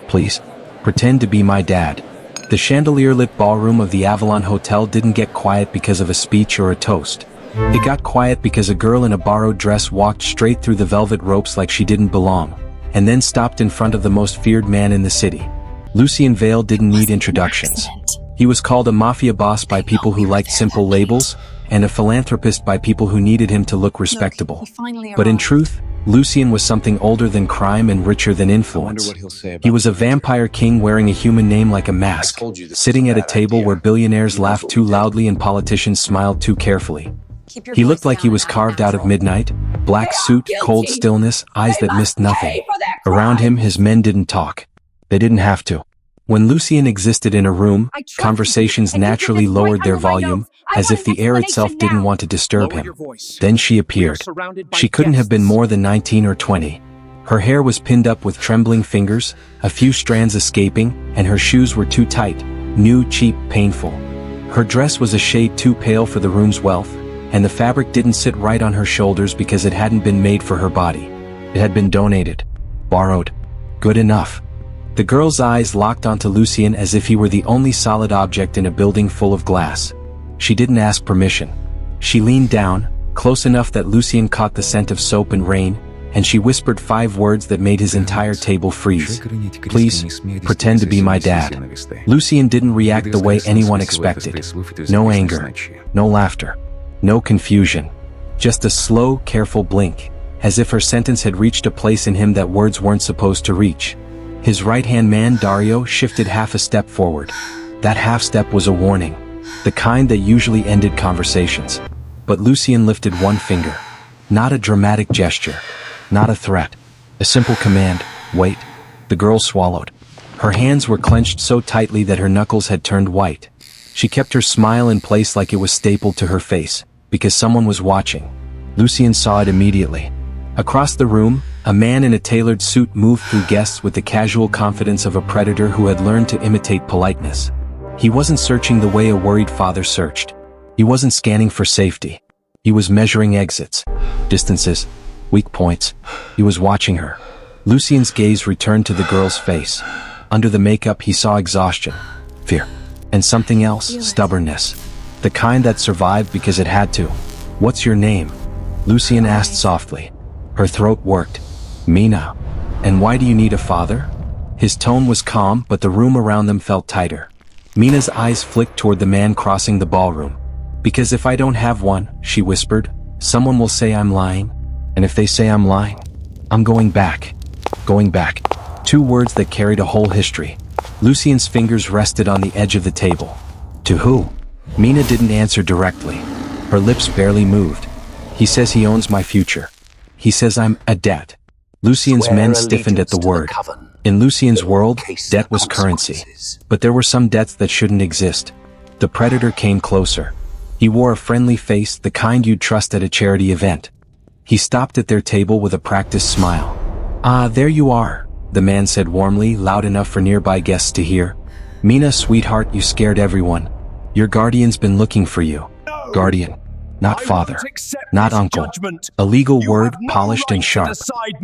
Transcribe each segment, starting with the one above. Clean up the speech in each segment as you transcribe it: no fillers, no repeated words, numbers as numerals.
Please. Pretend to be my dad. The chandelier-lit ballroom of the Avalon Hotel didn't get quiet because of a speech or a toast. It got quiet because a girl in a borrowed dress walked straight through the velvet ropes like she didn't belong, and then stopped in front of the most feared man in the city. Lucien Vale didn't need introductions. He was called a mafia boss by people who liked simple labels, and a philanthropist by people who needed him to look respectable. But in truth, Lucien was something older than crime and richer than influence. He was a vampire king wearing a human name like a mask, sitting at a table where billionaires laughed too loudly and politicians smiled too carefully. He looked like he was carved out of midnight, black suit, cold stillness, eyes that missed nothing. Around him, his men didn't talk. They didn't have to. When Lucien existed in a room, conversations naturally lowered their volume, as if the air itself didn't want to disturb him. Then she appeared. She couldn't have been more than 19 or 20. Her hair was pinned up with trembling fingers, a few strands escaping, and her shoes were too tight, new, cheap, painful. Her dress was a shade too pale for the room's wealth, and the fabric didn't sit right on her shoulders because it hadn't been made for her body. It had been donated. Borrowed. Good enough. The girl's eyes locked onto Lucien as if he were the only solid object in a building full of glass. She didn't ask permission. She leaned down, close enough that Lucien caught the scent of soap and rain, and she whispered 5 words that made his entire table freeze. Please, pretend to be my dad. Lucien didn't react the way anyone expected. No anger. No laughter. No confusion. Just a slow, careful blink, as if her sentence had reached a place in him that words weren't supposed to reach. His right-hand man, Dario, shifted half a step forward. That half step was a warning, the kind that usually ended conversations. But Lucien lifted one finger. Not a dramatic gesture. Not a threat. A simple command. Wait. The girl swallowed. Her hands were clenched so tightly that her knuckles had turned white. She kept her smile in place like it was stapled to her face, because someone was watching. Lucien saw it immediately. Across the room, a man in a tailored suit moved through guests with the casual confidence of a predator who had learned to imitate politeness. He wasn't searching the way a worried father searched. He wasn't scanning for safety. He was measuring exits, distances, weak points. He was watching her. Lucien's gaze returned to the girl's face. Under the makeup he saw exhaustion, fear, and something else, stubbornness. The kind that survived because it had to. What's your name? Lucien asked softly. Her throat worked. Mina. And why do you need a father? His tone was calm, but the room around them felt tighter. Mina's eyes flicked toward the man crossing the ballroom. Because if I don't have one, she whispered, someone will say I'm lying. And if they say I'm lying, I'm going back. Going back. 2 words that carried a whole history. Lucien's fingers rested on the edge of the table. To who? Mina didn't answer directly. Her lips barely moved. He says he owns my future. He says I'm a debt. Lucien's men stiffened at the word. In Lucien's world, debt was currency. But there were some debts that shouldn't exist. The predator came closer. He wore a friendly face, the kind you'd trust at a charity event. He stopped at their table with a practiced smile. Ah, there you are, the man said warmly, loud enough for nearby guests to hear. Mina, sweetheart, you scared everyone. Your guardian's been looking for you. Guardian. Not father. Not uncle. A legal word, polished and sharp.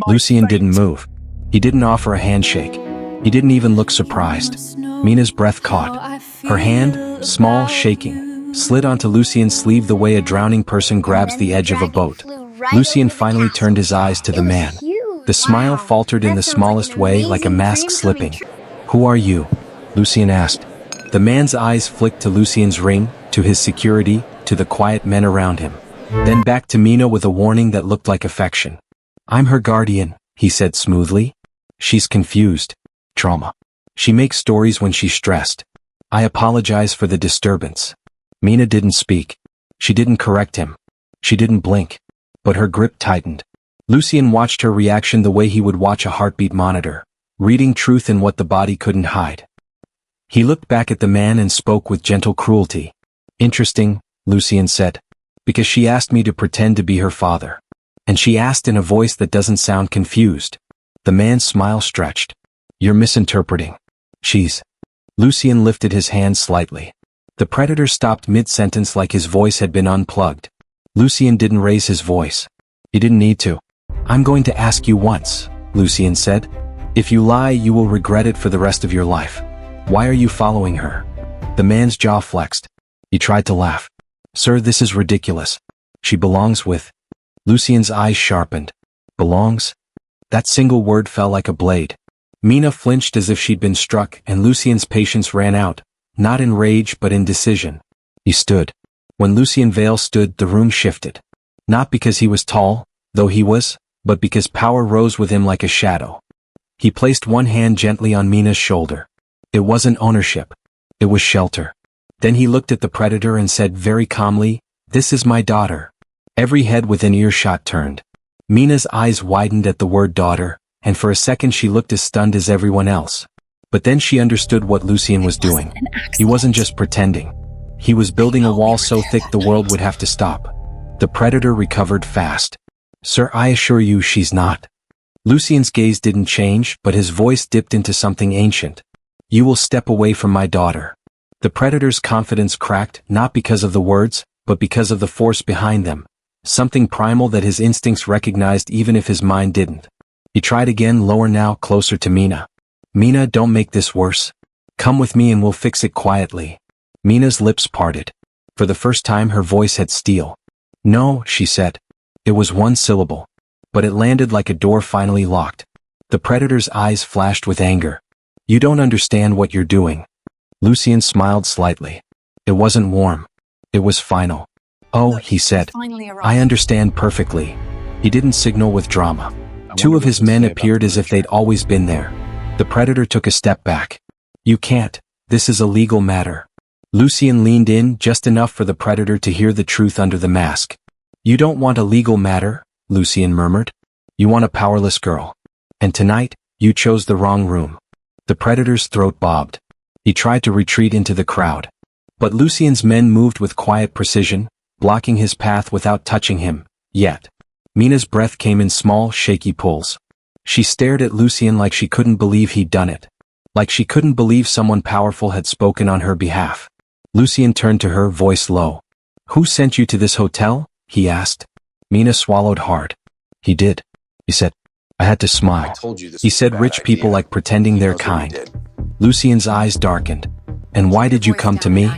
Lucien didn't move. He didn't offer a handshake. He didn't even look surprised. Mina's breath caught. Her hand, small, shaking, slid onto Lucien's sleeve the way a drowning person grabs the edge of a boat. Lucien finally turned his eyes to the man. The smile faltered in the smallest way, like a mask slipping. Who are you? Lucien asked. The man's eyes flicked to Lucien's ring, to his security, to the quiet men around him. Then back to Mina with a warning that looked like affection. I'm her guardian, he said smoothly. She's confused. Trauma. She makes stories when she's stressed. I apologize for the disturbance. Mina didn't speak. She didn't correct him. She didn't blink. But her grip tightened. Lucien watched her reaction the way he would watch a heartbeat monitor, reading truth in what the body couldn't hide. He looked back at the man and spoke with gentle cruelty. Interesting, Lucien said. Because she asked me to pretend to be her father. And she asked in a voice that doesn't sound confused. The man's smile stretched. You're misinterpreting. She's. Lucien lifted his hand slightly. The predator stopped mid-sentence like his voice had been unplugged. Lucien didn't raise his voice. He didn't need to. I'm going to ask you once, Lucien said. If you lie, you will regret it for the rest of your life. Why are you following her? The man's jaw flexed. He tried to laugh. Sir, this is ridiculous. She belongs with... Lucien's eyes sharpened. Belongs? That single word fell like a blade. Mina flinched as if she'd been struck, and Lucien's patience ran out, not in rage but in decision. He stood. When Lucien Vale stood, the room shifted. Not because he was tall, though he was, but because power rose with him like a shadow. He placed one hand gently on Mina's shoulder. It wasn't ownership. It was shelter. Then he looked at the predator and said very calmly, "This is my daughter." Every head within earshot turned. Mina's eyes widened at the word daughter, and for a second she looked as stunned as everyone else. But then she understood what Lucien was doing. He wasn't just pretending. He was building a wall so thick the world would have to stop. The predator recovered fast. "Sir, I assure you she's not." Lucien's gaze didn't change, but his voice dipped into something ancient. "You will step away from my daughter." The predator's confidence cracked, not because of the words, but because of the force behind them. Something primal that his instincts recognized even if his mind didn't. He tried again, lower now, closer to Mina. "Mina, don't make this worse. Come with me and we'll fix it quietly." Mina's lips parted. For the first time her voice had steel. "No," she said. It was one syllable. But it landed like a door finally locked. The predator's eyes flashed with anger. "You don't understand what you're doing." Lucien smiled slightly. It wasn't warm. It was final. "Oh," he said, "I understand perfectly." He didn't signal with drama. Two of his men appeared as if they'd always been there. The predator took a step back. "You can't. This is a legal matter." Lucien leaned in just enough for the predator to hear the truth under the mask. "You don't want a legal matter," Lucien murmured. "You want a powerless girl. And tonight, you chose the wrong room." The predator's throat bobbed. He tried to retreat into the crowd. But Lucien's men moved with quiet precision, blocking his path without touching him, yet. Mina's breath came in small, shaky pulls. She stared at Lucien like she couldn't believe he'd done it. Like she couldn't believe someone powerful had spoken on her behalf. Lucien turned to her, voice low. "Who sent you to this hotel?" he asked. Mina swallowed hard. "He did," he said. "I had to smile." He said rich people like pretending they're kind. Lucien's eyes darkened. "And why did you come to me?"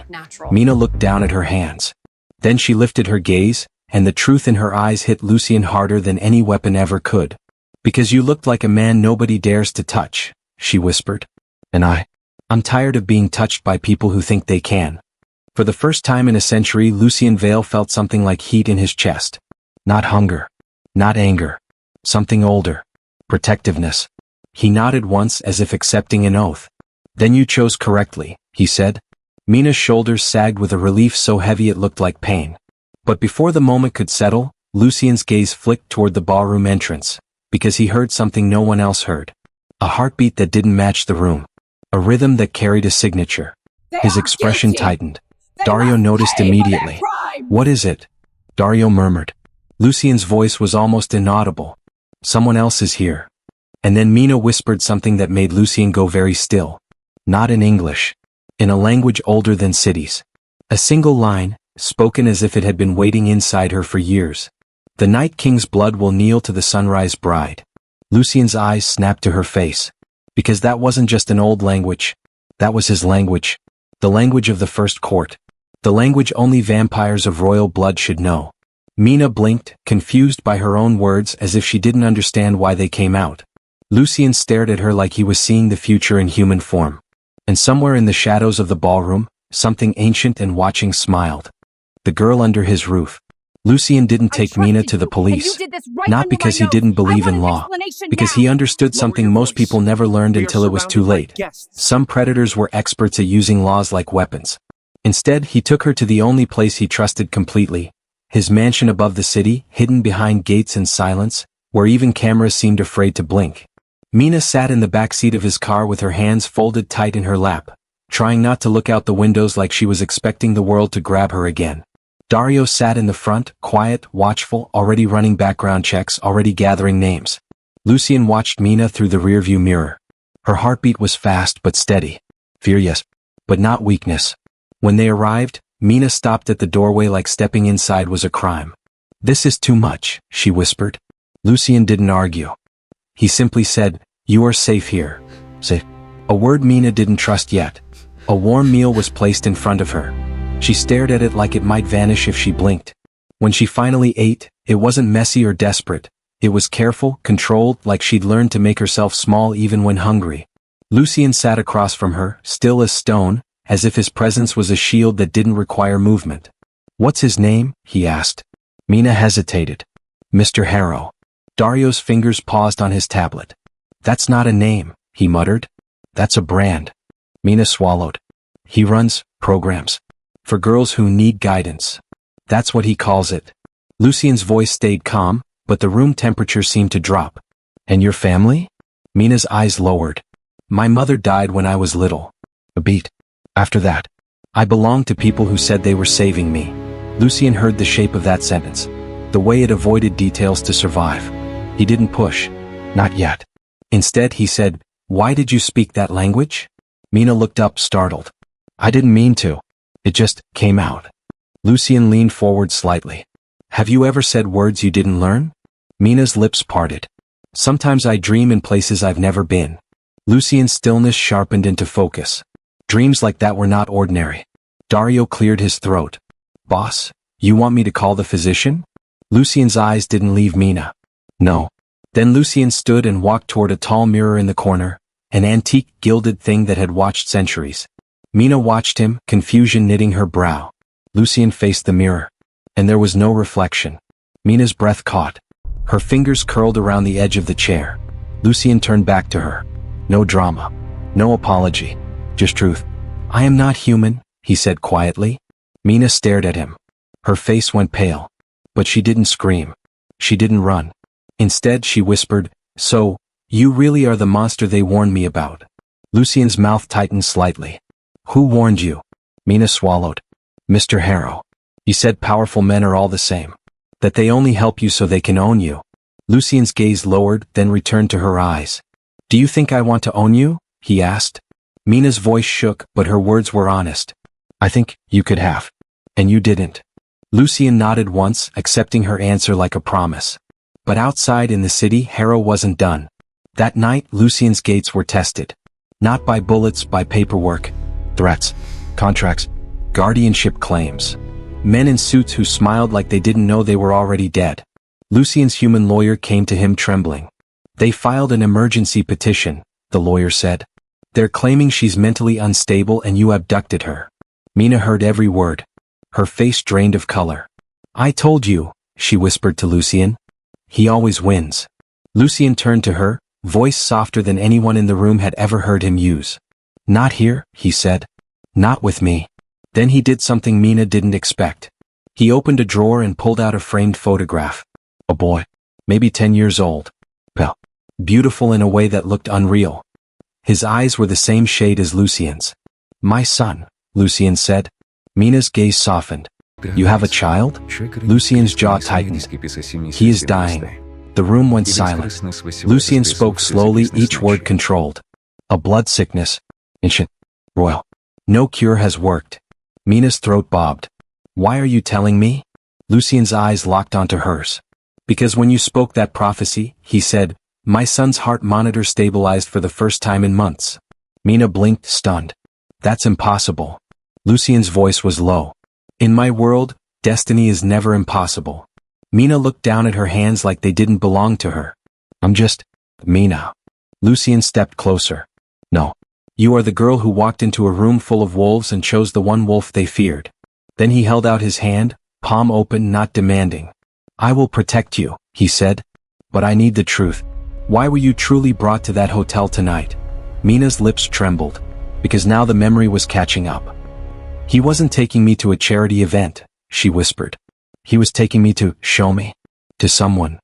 Mina looked down at her hands. Then she lifted her gaze, and the truth in her eyes hit Lucien harder than any weapon ever could. "Because you looked like a man nobody dares to touch," she whispered. "And I'm tired of being touched by people who think they can." For the first time in a century, Lucien Vale felt something like heat in his chest. Not hunger. Not anger. Something older. Protectiveness. He nodded once as if accepting an oath. "Then you chose correctly," he said. Mina's shoulders sagged with a relief so heavy it looked like pain. But before the moment could settle, Lucien's gaze flicked toward the ballroom entrance, because he heard something no one else heard. A heartbeat that didn't match the room. A rhythm that carried a signature. His expression tightened. Dario noticed immediately. "What is it?" Dario murmured. Lucien's voice was almost inaudible. "Someone else is here." And then Mina whispered something that made Lucien go very still. Not in English. In a language older than cities. A single line, spoken as if it had been waiting inside her for years. "The Night King's blood will kneel to the Sunrise Bride." Lucien's eyes snapped to her face. Because that wasn't just an old language. That was his language. The language of the First Court. The language only vampires of royal blood should know. Mina blinked, confused by her own words as if she didn't understand why they came out. Lucien stared at her like he was seeing the future in human form. And somewhere in the shadows of the ballroom, something ancient and watching smiled. The girl under his roof. Lucien didn't take Mina to the police. Not because he didn't believe in law. Because he understood something most people never learned until it was too late. Some predators were experts at using laws like weapons. Instead, he took her to the only place he trusted completely. His mansion above the city, hidden behind gates and silence, where even cameras seemed afraid to blink. Mina sat in the back seat of his car with her hands folded tight in her lap, trying not to look out the windows like she was expecting the world to grab her again. Dario sat in the front, quiet, watchful, already running background checks, already gathering names. Lucien watched Mina through the rearview mirror. Her heartbeat was fast but steady. Fear, yes, but not weakness. When they arrived, Mina stopped at the doorway like stepping inside was a crime. "This is too much," she whispered. Lucien didn't argue. He simply said, You are safe here. Safe. A word Mina didn't trust yet. A warm meal was placed in front of her. She stared at it like it might vanish if she blinked. When she finally ate, it wasn't messy or desperate. It was careful, controlled, like she'd learned to make herself small even when hungry. Lucien sat across from her, still as stone, as if his presence was a shield that didn't require movement. "What's his name?" he asked. Mina hesitated. "Mr. Harrow." Dario's fingers paused on his tablet. "That's not a name," he muttered. "That's a brand." Mina swallowed. "He runs programs for girls who need guidance. That's what he calls it." Lucien's voice stayed calm, but the room temperature seemed to drop. "And your family?" Mina's eyes lowered. "My mother died when I was little. A beat. After that, I belonged to people who said they were saving me." Lucien heard the shape of that sentence, the way it avoided details to survive. He didn't push. Not yet. Instead he said, "Why did you speak that language?" Mina looked up, startled. "I didn't mean to. It just came out." Lucien leaned forward slightly. "Have you ever said words you didn't learn?" Mina's lips parted. "Sometimes I dream in places I've never been." Lucien's stillness sharpened into focus. Dreams like that were not ordinary. Dario cleared his throat. "Boss, you want me to call the physician?" Lucien's eyes didn't leave Mina. "No." Then Lucien stood and walked toward a tall mirror in the corner, an antique gilded thing that had watched centuries. Mina watched him, confusion knitting her brow. Lucien faced the mirror. And there was no reflection. Mina's breath caught. Her fingers curled around the edge of the chair. Lucien turned back to her. No drama. No apology. Just truth. "I am not human," he said quietly. Mina stared at him. Her face went pale. But she didn't scream. She didn't run. Instead she whispered, "So, you really are the monster they warned me about." Lucien's mouth tightened slightly. "Who warned you?" Mina swallowed. "Mr. Harrow. He said powerful men are all the same. That they only help you so they can own you." Lucien's gaze lowered, then returned to her eyes. "Do you think I want to own you?" he asked. Mina's voice shook, but her words were honest. "I think you could have. And you didn't." Lucien nodded once, accepting her answer like a promise. But outside in the city, Harrow wasn't done. That night, Lucien's gates were tested. Not by bullets, by paperwork. Threats. Contracts. Guardianship claims. Men in suits who smiled like they didn't know they were already dead. Lucien's human lawyer came to him trembling. "They filed an emergency petition," the lawyer said. "They're claiming she's mentally unstable and you abducted her." Mina heard every word. Her face drained of color. "I told you," she whispered to Lucien. "He always wins." Lucien turned to her, voice softer than anyone in the room had ever heard him use. "Not here," he said. "Not with me." Then he did something Mina didn't expect. He opened a drawer and pulled out a framed photograph. A boy. Maybe 10 years old. Well, beautiful in a way that looked unreal. His eyes were the same shade as Lucien's. "My son," Lucien said. Mina's gaze softened. "You have a child?" Lucien's jaw tightened. "He is dying." The room went silent. Lucien spoke slowly, each word controlled. "A blood sickness. Ancient. Royal. No cure has worked." Mina's throat bobbed. "Why are you telling me?" Lucien's eyes locked onto hers. "Because when you spoke that prophecy," he said, "my son's heart monitor stabilized for the first time in months." Mina blinked, stunned. "That's impossible." Lucien's voice was low. "In my world, destiny is never impossible." Mina looked down at her hands like they didn't belong to her. "I'm just Mina." Lucien stepped closer. "No. You are the girl who walked into a room full of wolves and chose the one wolf they feared." Then he held out his hand, palm open, not demanding. "I will protect you," he said. "But I need the truth. Why were you truly brought to that hotel tonight?" Mina's lips trembled. Because now the memory was catching up. "He wasn't taking me to a charity event," she whispered. "He was taking me to show me. To someone."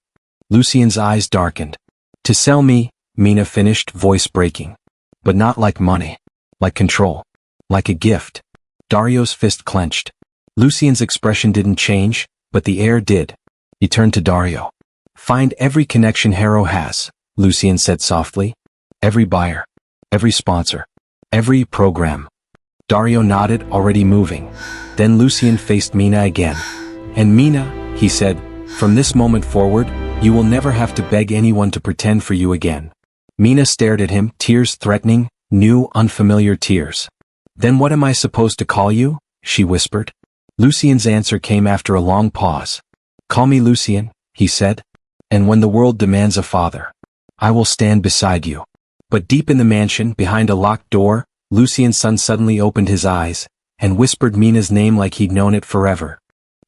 Lucien's eyes darkened. "To sell me," Mina finished, voice breaking. "But not like money. Like control. Like a gift." Dario's fist clenched. Lucien's expression didn't change, but the air did. He turned to Dario. "Find every connection Harrow has," Lucien said softly. "Every buyer. Every sponsor. Every program." Dario nodded, already moving. Then Lucien faced Mina again. "And Mina," he said, "from this moment forward, you will never have to beg anyone to pretend for you again. Mina stared at him, tears threatening, new, unfamiliar tears. Then what am I supposed to call you? She whispered. Lucien's answer came after a long pause. Call me Lucien, he said. And when the world demands a father, I will stand beside you. But deep in the mansion, behind a locked door, Lucien's son suddenly opened his eyes, and whispered Mina's name like he'd known it forever.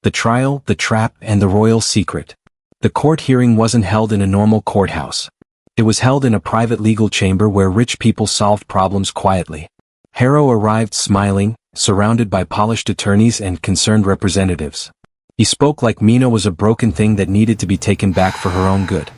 The trial, the trap, and the royal secret. The court hearing wasn't held in a normal courthouse. It was held in a private legal chamber where rich people solved problems quietly. Harrow arrived smiling, surrounded by polished attorneys and concerned representatives. He spoke like Mina was a broken thing that needed to be taken back for her own good.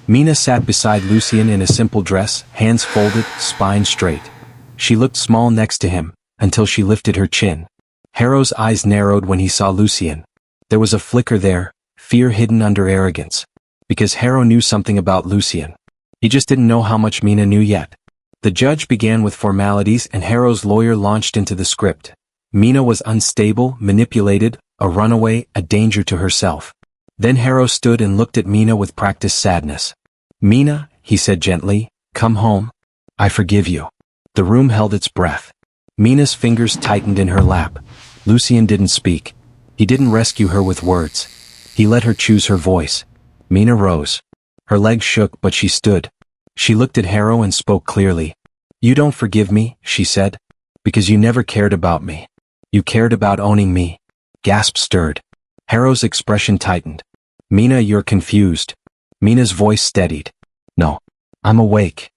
Mina sat beside Lucien in a simple dress, hands folded, spine straight. She looked small next to him, until she lifted her chin. Harrow's eyes narrowed when he saw Lucien. There was a flicker there, fear hidden under arrogance. Because Harrow knew something about Lucien. He just didn't know how much Mina knew yet. The judge began with formalities and Harrow's lawyer launched into the script. Mina was unstable, manipulated, a runaway, a danger to herself. Then Harrow stood and looked at Mina with practiced sadness. Mina, he said gently, come home. I forgive you. The room held its breath. Mina's fingers tightened in her lap. Lucien didn't speak. He didn't rescue her with words. He let her choose her voice. Mina rose. Her legs shook but she stood. She looked at Harrow and spoke clearly. You don't forgive me, she said. Because you never cared about me. You cared about owning me. Gasps stirred. Harrow's expression tightened. Mina, you're confused. Mina's voice steadied. No. I'm awake.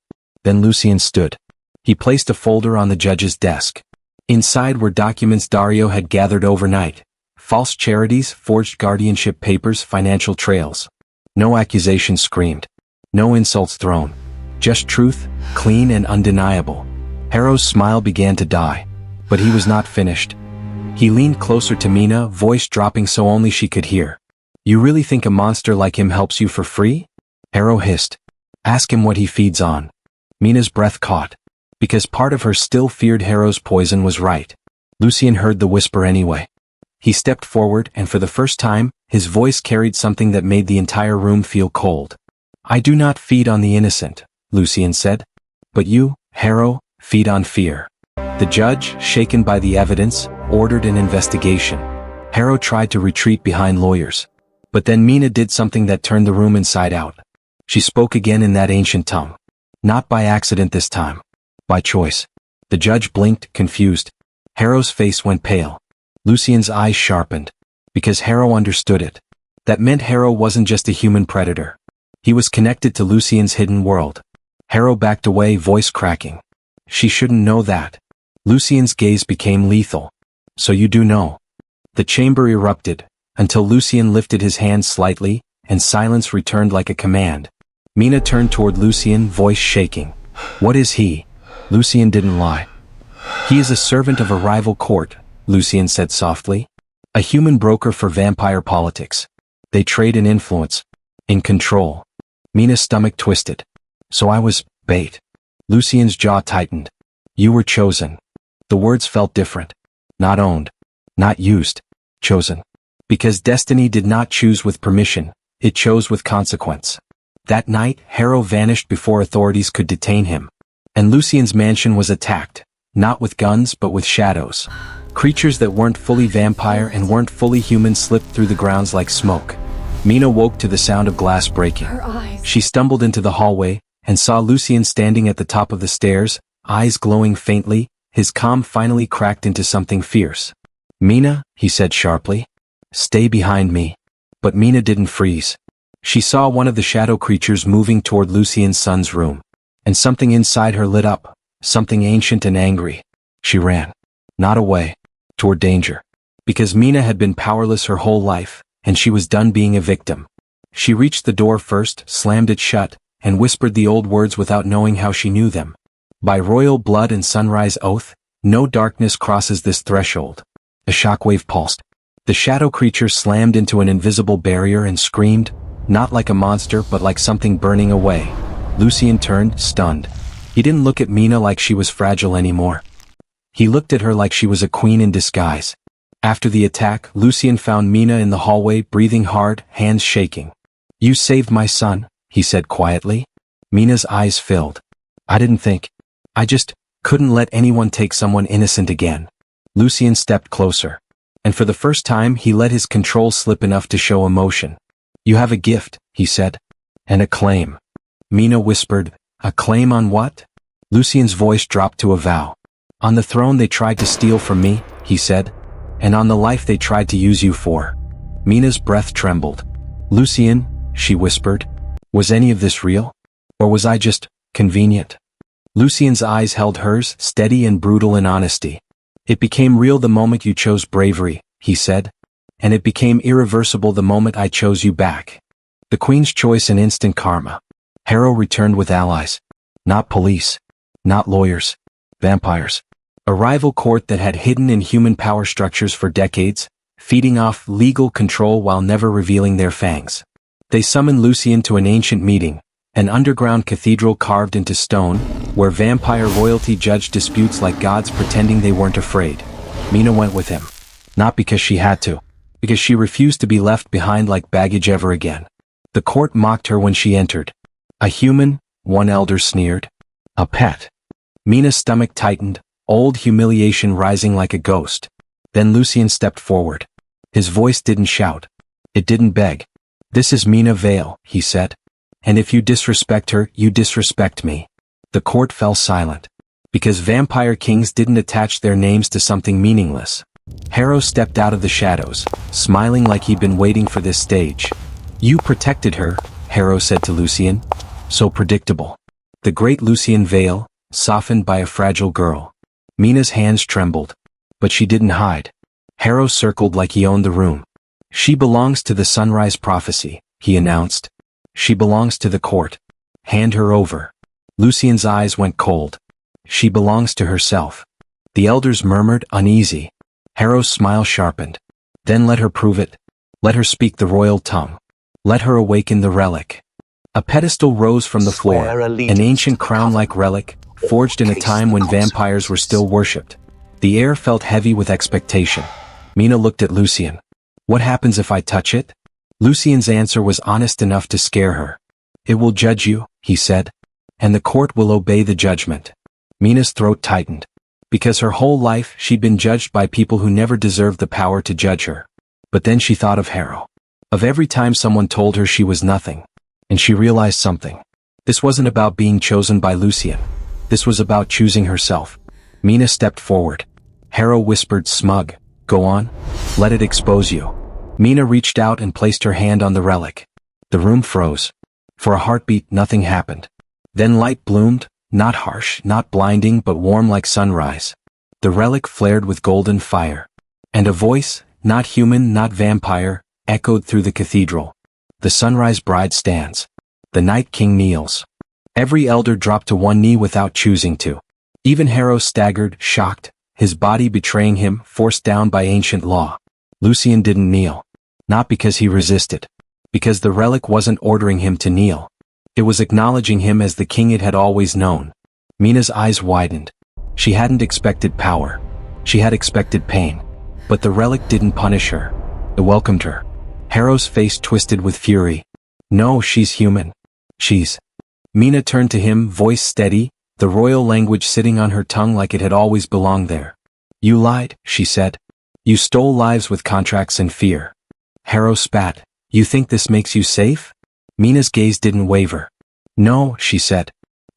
Then Lucien stood. He placed a folder on the judge's desk. Inside were documents Dario had gathered overnight. False charities, forged guardianship papers, financial trails. No accusations screamed. No insults thrown. Just truth, clean and undeniable. Harrow's smile began to die. But he was not finished. He leaned closer to Mina, voice dropping so only she could hear. You really think a monster like him helps you for free? Harrow hissed. Ask him what he feeds on. Mina's breath caught. Because part of her still feared Harrow's poison was right. Lucien heard the whisper anyway. He stepped forward and for the first time, his voice carried something that made the entire room feel cold. I do not feed on the innocent, Lucien said. But you, Harrow, feed on fear. The judge, shaken by the evidence, ordered an investigation. Harrow tried to retreat behind lawyers. But then Mina did something that turned the room inside out. She spoke again in that ancient tongue. Not by accident this time. By choice. The judge blinked, confused. Harrow's face went pale. Lucien's eyes sharpened. Because Harrow understood it. That meant Harrow wasn't just a human predator. He was connected to Lucien's hidden world. Harrow backed away, voice cracking. She shouldn't know that. Lucien's gaze became lethal. So you do know. The chamber erupted, until Lucien lifted his hand slightly, and silence returned like a command. Mina turned toward Lucien, voice shaking. What is he? Lucien didn't lie. He is a servant of a rival court, Lucien said softly. A human broker for vampire politics. They trade in influence. In control. Mina's stomach twisted. So I was bait. Lucien's jaw tightened. You were chosen. The words felt different. Not owned. Not used. Chosen. Because destiny did not choose with permission, it chose with consequence. That night, Harrow vanished before authorities could detain him. And Lucien's mansion was attacked, not with guns but with shadows. Creatures that weren't fully vampire and weren't fully human slipped through the grounds like smoke. Mina woke to the sound of glass breaking. Her eyes. She stumbled into the hallway, and saw Lucien standing at the top of the stairs, eyes glowing faintly, his calm finally cracked into something fierce. Mina, he said sharply. Stay behind me. But Mina didn't freeze. She saw one of the shadow creatures moving toward Lucien's son's room. And something inside her lit up, something ancient and angry. She ran. Not away. Toward danger. Because Mina had been powerless her whole life, and she was done being a victim. She reached the door first, slammed it shut, and whispered the old words without knowing how she knew them. By royal blood and sunrise oath, no darkness crosses this threshold. A shockwave pulsed. The shadow creature slammed into an invisible barrier and screamed, not like a monster but like something burning away. Lucien turned, stunned. He didn't look at Mina like she was fragile anymore. He looked at her like she was a queen in disguise. After the attack, Lucien found Mina in the hallway, breathing hard, hands shaking. You saved my son, he said quietly. Mina's eyes filled. I didn't think. I just couldn't let anyone take someone innocent again. Lucien stepped closer. And for the first time he let his control slip enough to show emotion. You have a gift, he said. And a claim. Mina whispered, a claim on what? Lucien's voice dropped to a vow. On the throne they tried to steal from me, he said. And on the life they tried to use you for. Mina's breath trembled. Lucien, she whispered. Was any of this real? Or was I just convenient? Lucien's eyes held hers, steady and brutal in honesty. It became real the moment you chose bravery, he said. And it became irreversible the moment I chose you back. The Queen's choice and instant karma. Harrow returned with allies. Not police. Not lawyers. Vampires. A rival court that had hidden inhuman power structures for decades, feeding off legal control while never revealing their fangs. They summoned Lucien to an ancient meeting, an underground cathedral carved into stone, where vampire royalty judged disputes like gods pretending they weren't afraid. Mina went with him. Not because she had to. Because she refused to be left behind like baggage ever again. The court mocked her when she entered. A human, one elder sneered. A pet. Mina's stomach tightened, old humiliation rising like a ghost. Then Lucien stepped forward. His voice didn't shout. It didn't beg. This is Mina Vale, he said. And if you disrespect her, you disrespect me. The court fell silent. Because vampire kings didn't attach their names to something meaningless. Harrow stepped out of the shadows, smiling like he'd been waiting for this stage. You protected her, Harrow said to Lucien. So predictable. The great Lucien Vale, softened by a fragile girl. Mina's hands trembled. But she didn't hide. Harrow circled like he owned the room. She belongs to the sunrise prophecy, he announced. She belongs to the court. Hand her over. Lucien's eyes went cold. She belongs to herself. The elders murmured, uneasy. Harrow's smile sharpened. Then let her prove it. Let her speak the royal tongue. Let her awaken the relic. A pedestal rose from the floor, an ancient crown-like relic, forged in a time when vampires were still worshipped. The air felt heavy with expectation. Mina looked at Lucien. What happens if I touch it? Lucien's answer was honest enough to scare her. It will judge you, he said. And the court will obey the judgment. Mina's throat tightened. Because her whole life she'd been judged by people who never deserved the power to judge her. But then she thought of Harrow. Of every time someone told her she was nothing. And she realized something. This wasn't about being chosen by Lucien. This was about choosing herself. Mina stepped forward. Harrow whispered, smug, go on. Let it expose you. Mina reached out and placed her hand on the relic. The room froze. For a heartbeat, nothing happened. Then light bloomed, not harsh, not blinding, but warm like sunrise. The relic flared with golden fire. And a voice, not human, not vampire, echoed through the cathedral. The sunrise bride stands. The night king kneels. Every elder dropped to one knee without choosing to. Even Harrow staggered, shocked, his body betraying him, forced down by ancient law. Lucien didn't kneel. Not because he resisted. Because the relic wasn't ordering him to kneel. It was acknowledging him as the king it had always known. Mina's eyes widened. She hadn't expected power. She had expected pain. But the relic didn't punish her. It welcomed her. Harrow's face twisted with fury. No, she's human. She's... Mina turned to him, voice steady, the royal language sitting on her tongue like it had always belonged there. You lied, she said. You stole lives with contracts and fear. Harrow spat. You think this makes you safe? Mina's gaze didn't waver. No, she said.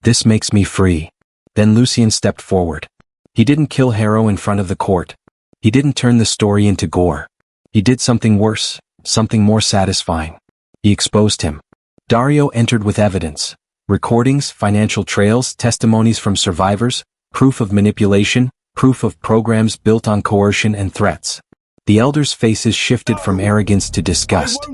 This makes me free. Then Lucien stepped forward. He didn't kill Harrow in front of the court. He didn't turn the story into gore. He did something worse, something more satisfying. He exposed him. Dario entered with evidence. Recordings, financial trails, testimonies from survivors, proof of manipulation, proof of programs built on coercion and threats. The elders' faces shifted from arrogance to disgust.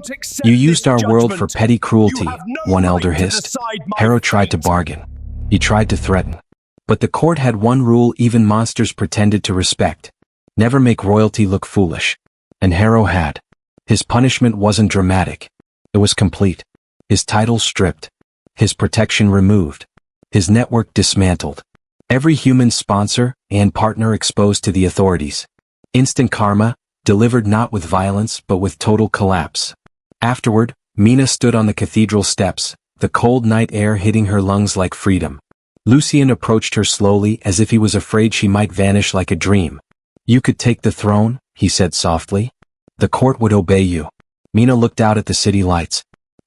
You used our world for petty cruelty, one elder hissed. Harrow tried to bargain. He tried to threaten. But the court had one rule even monsters pretended to respect. Never make royalty look foolish. And Harrow had. His punishment wasn't dramatic. It was complete. His title stripped. His protection removed. His network dismantled. Every human sponsor and partner exposed to the authorities. Instant karma, delivered not with violence but with total collapse. Afterward, Mina stood on the cathedral steps, the cold night air hitting her lungs like freedom. Lucien approached her slowly as if he was afraid she might vanish like a dream. "You could take the throne," he said softly. "The court would obey you." Mina looked out at the city lights.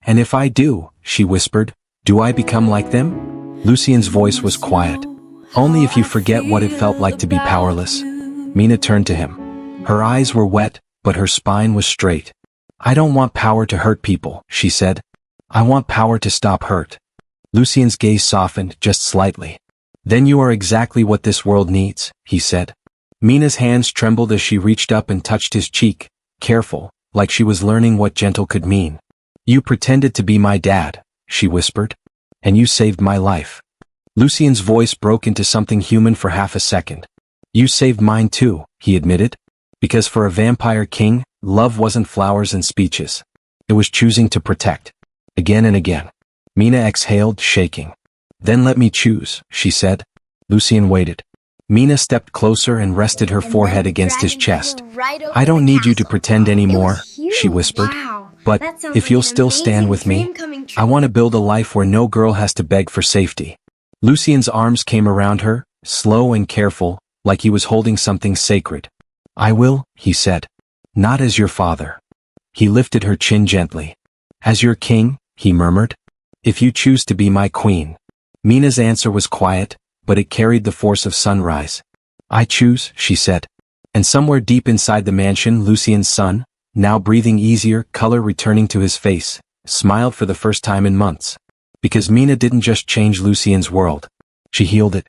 "And if I do," she whispered, "do I become like them?" Lucien's voice was quiet. "Only if you forget what it felt like to be powerless." Mina turned to him. Her eyes were wet, but her spine was straight. "I don't want power to hurt people," she said. "I want power to stop hurt." Lucien's gaze softened just slightly. "Then you are exactly what this world needs," he said. Mina's hands trembled as she reached up and touched his cheek, careful, like she was learning what gentle could mean. "You pretended to be my dad," she whispered. "And you saved my life." Lucien's voice broke into something human for half a second. "You saved mine too," he admitted. Because for a vampire king, love wasn't flowers and speeches. It was choosing to protect. Again and again. Mina exhaled, shaking. "Then let me choose," she said. Lucien waited. Mina stepped closer and rested her forehead against his chest. "I don't need you to pretend anymore," she whispered. "But if you'll still stand with me, I want to build a life where no girl has to beg for safety." Lucien's arms came around her, slow and careful, like he was holding something sacred. "I will," he said. "Not as your father." He lifted her chin gently. "As your king," he murmured. "If you choose to be my queen." Mina's answer was quiet, but it carried the force of sunrise. "I choose," she said. And somewhere deep inside the mansion, Lucien's son, now breathing easier, color returning to his face, smiled for the first time in months. Because Mina didn't just change Lucien's world. She healed it.